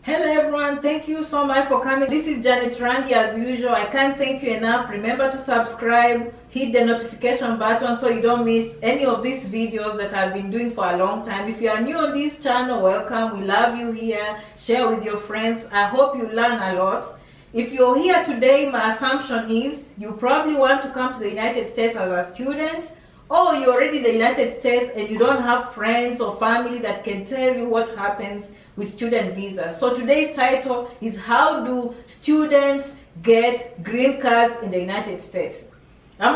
Hello everyone, thank you so much for coming. This is Janet Rangi as usual. I can't thank you enough. Remember to subscribe, hit the notification button so you don't miss any of these videos that I've been doing for a long time. If you are new on this channel, welcome. We love you here. Share with your friends. I hope you learn a lot. If you're here today, my assumption is you probably want to come to the United States as a student, or you're already in the United States and you don't have friends or family that can tell you what happens with student visas. So today's title is how do students get green cards in the United States? I'm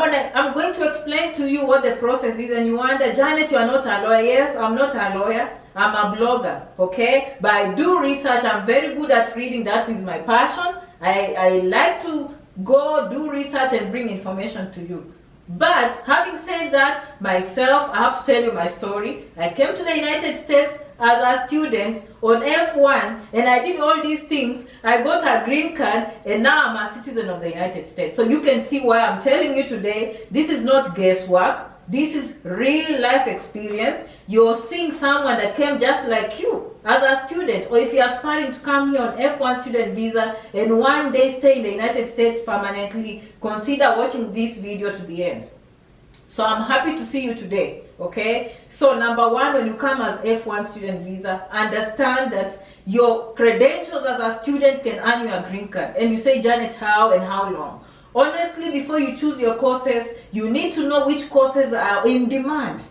going to explain to you what the process is, and you wonder, Janet, you are not a lawyer. Yes, I'm not a lawyer. I'm a blogger, okay? But I do research. I'm very good at reading. That is my passion. I like to go do research and bring information to you. But having said that, myself, I have to tell you my story. I came to the United States as a student on F1, and I did all these things. I got a green card, and now I'm a citizen of the United States. So you can see why I'm telling you today, this is not guesswork. This is real life experience. You're seeing someone that came just like you as a student, or if you're aspiring to come here on F1 student visa and one day stay in the United States permanently, consider watching this video to the end. So I'm happy to see you today, okay? So number one, when you come as F1 student visa, understand that your credentials as a student can earn you a green card. And you say, Janet, how and how long? Honestly, before you choose your courses, you need to know which courses are in demand.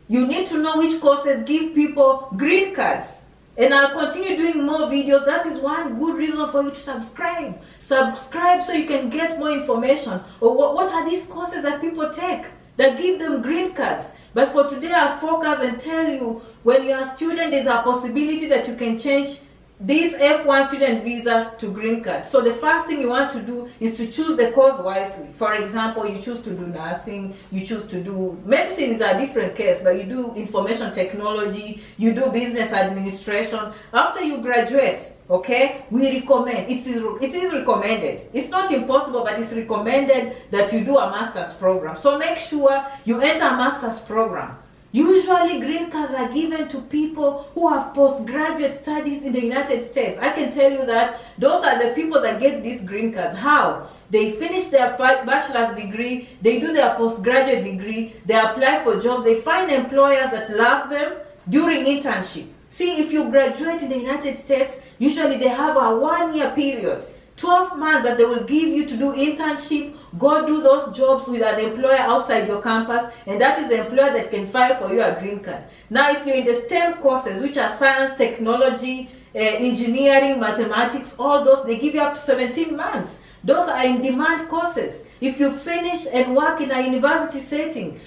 You need to know which courses give people green cards. And I'll continue doing more videos. That is one good reason for you to subscribe. Subscribe so you can get more information. Or what are these courses that people take that give them green cards? But for today, I'll focus and tell you, when you're a student, there's a possibility that you can change this F1 student visa to green card. So the first thing you want to do is to choose the course wisely. For example, you choose to do nursing, you choose to do medicine is a different case, but you do information technology, you do business administration. After you graduate, okay, we recommend, it is recommended. It's not impossible, but it's recommended that you do a master's program. So make sure you enter a master's program. Usually green cards are given to people who have postgraduate studies in the United States. I can tell you that those are the people that get these green cards. How? They finish their bachelor's degree, they do their postgraduate degree, they apply for jobs, they find employers that love them during internship. See, if you graduate in the United States, usually they have a 1-year period, 12 months that they will give you to do internship. Go do those jobs with an employer outside your campus, and that is the employer that can file for you a green card. Now, if you're in the STEM courses, which are science, technology, engineering, mathematics, all those, they give you up to 17 months. Those are in-demand courses. If you finish and work in a university setting,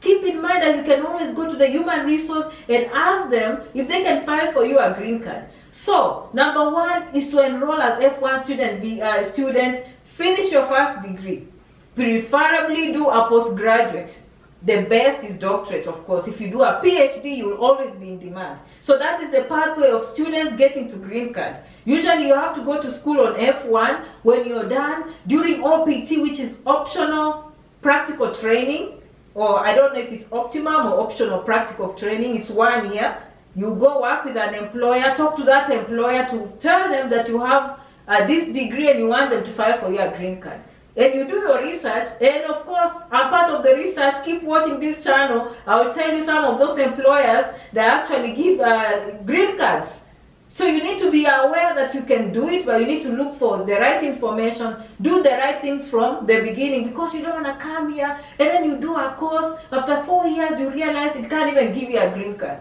keep in mind that you can always go to the human resource and ask them if they can file for you a green card. So, number one is to enroll as F1 student, finish your first degree. Preferably do a postgraduate. The best is doctorate, of course. If you do a PhD, you will always be in demand. So that is the pathway of students getting to green card. Usually you have to go to school on F1. When you're done, during OPT, which is optional practical training, or I don't know if it's optimum or optional practical training, it's 1 year. You go work with an employer, talk to that employer to tell them that you have this degree and you want them to file for your green card. And you do your research, and of course, a part of the research, keep watching this channel. I will tell you some of those employers that actually give green cards. So you need to be aware that you can do it, but you need to look for the right information, do the right things from the beginning, because you don't want to come here and then you do a course. After 4 years, you realize it can't even give you a green card.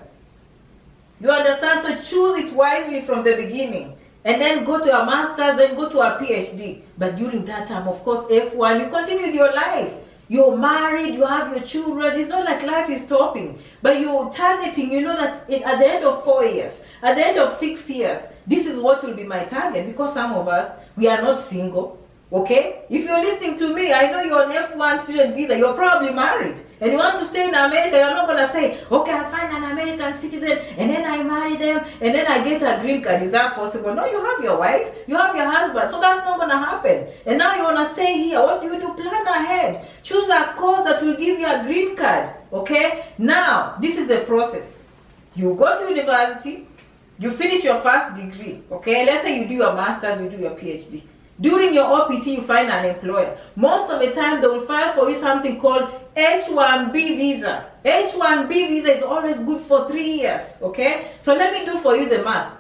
You understand? So choose it wisely from the beginning. And then go to a master's, then go to a PhD. But during that time, of course, F1, you continue with your life. You're married, you have your children. It's not like life is stopping. But you're targeting, you know that at the end of 4 years, at the end of 6 years, this is what will be my target. Because some of us, we are not single. Okay? If you're listening to me, I know you're on F1 student visa, you're probably married. And you want to stay in America, you're not going to say, okay, I'll find an American citizen, and then I marry them, and then I get a green card. Is that possible? No, you have your wife, you have your husband, so that's not going to happen. And now you want to stay here. What do? Plan ahead. Choose a course that will give you a green card. Okay? Now, this is the process. You go to university, you finish your first degree, okay? Let's say you do your master's, you do your PhD. During your OPT, you find an employer. Most of the time, they will file for you something called H-1B visa. H-1B visa is always good for 3 years, okay? So let me do for you the math.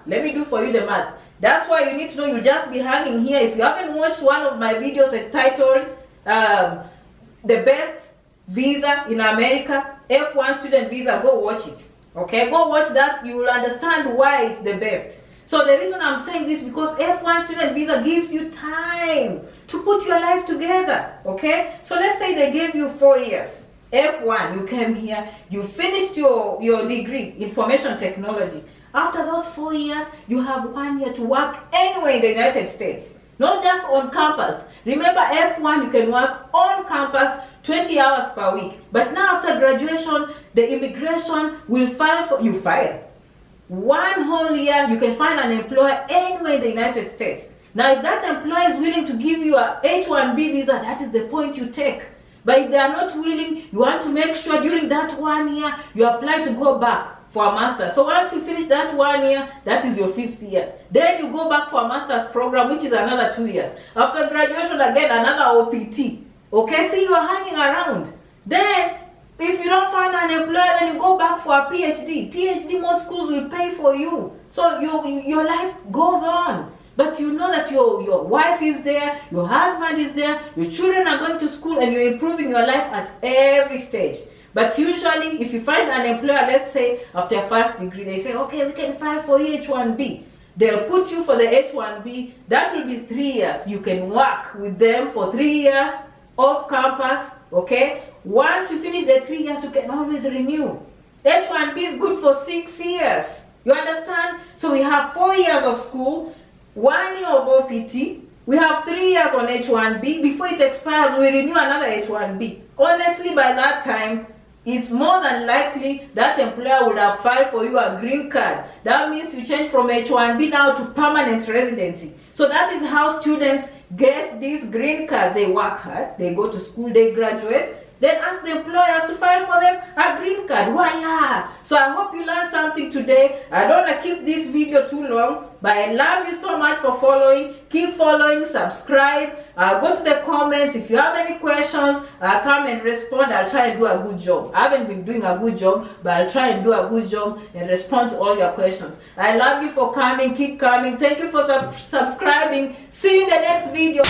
That's why you need to know. You'll just be hanging here. If you haven't watched one of my videos entitled The Best Visa in America, F1 student visa, go watch it, okay? Go watch that. You will understand why it's the best. So the reason I'm saying this, because F1 student visa gives you time to put your life together, okay? So let's say they gave you 4 years. F1, you came here, you finished your degree, information technology. After those 4 years, you have 1 year to work anywhere in the United States, not just on campus. Remember, F1, you can work on campus 20 hours per week. But now after graduation, the immigration will file for you. 1 whole year, you can find an employer anywhere in the United States. Now, if that employer is willing to give you a H-1B visa, that is the point you take. But if they are not willing, you want to make sure during that 1 year, you apply to go back for a master. So once you finish that 1 year, that is your 5th year. Then you go back for a master's program, which is another 2 years. After graduation, again, another OPT. Okay, see, you are hanging around. Then, if you don't find an employer, then you go back for a PhD. PhD, most schools will pay for you. So your life goes on. But you know that your wife is there, your husband is there, your children are going to school, and you're improving your life at every stage. But usually, if you find an employer, let's say after your first degree, they say, okay, we can file for you H-1B. They'll put you for the H-1B. That will be 3 years. You can work with them for 3 years off campus, okay? Once you finish the 3 years, you can always renew. H-1B is good for 6 years. You understand? So we have 4 years of school, 1 year of OPT. We have 3 years on H-1B. Before it expires, we renew another H-1B. Honestly, by that time, it's more than likely that employer would have filed for you a green card. That means you change from H-1B now to permanent residency. So that is how students get these green cards. They work hard, they go to school, they graduate, then ask the employers to file for them a green card. Voila! So I hope you learned something today. I don't want to keep this video too long, but I love you so much for following. Keep following, subscribe, go to the comments. If you have any questions, come and respond. I'll try and do a good job. I haven't been doing a good job, but I'll try and do a good job and respond to all your questions. I love you for coming. Keep coming. Thank you for subscribing. See you in the next video.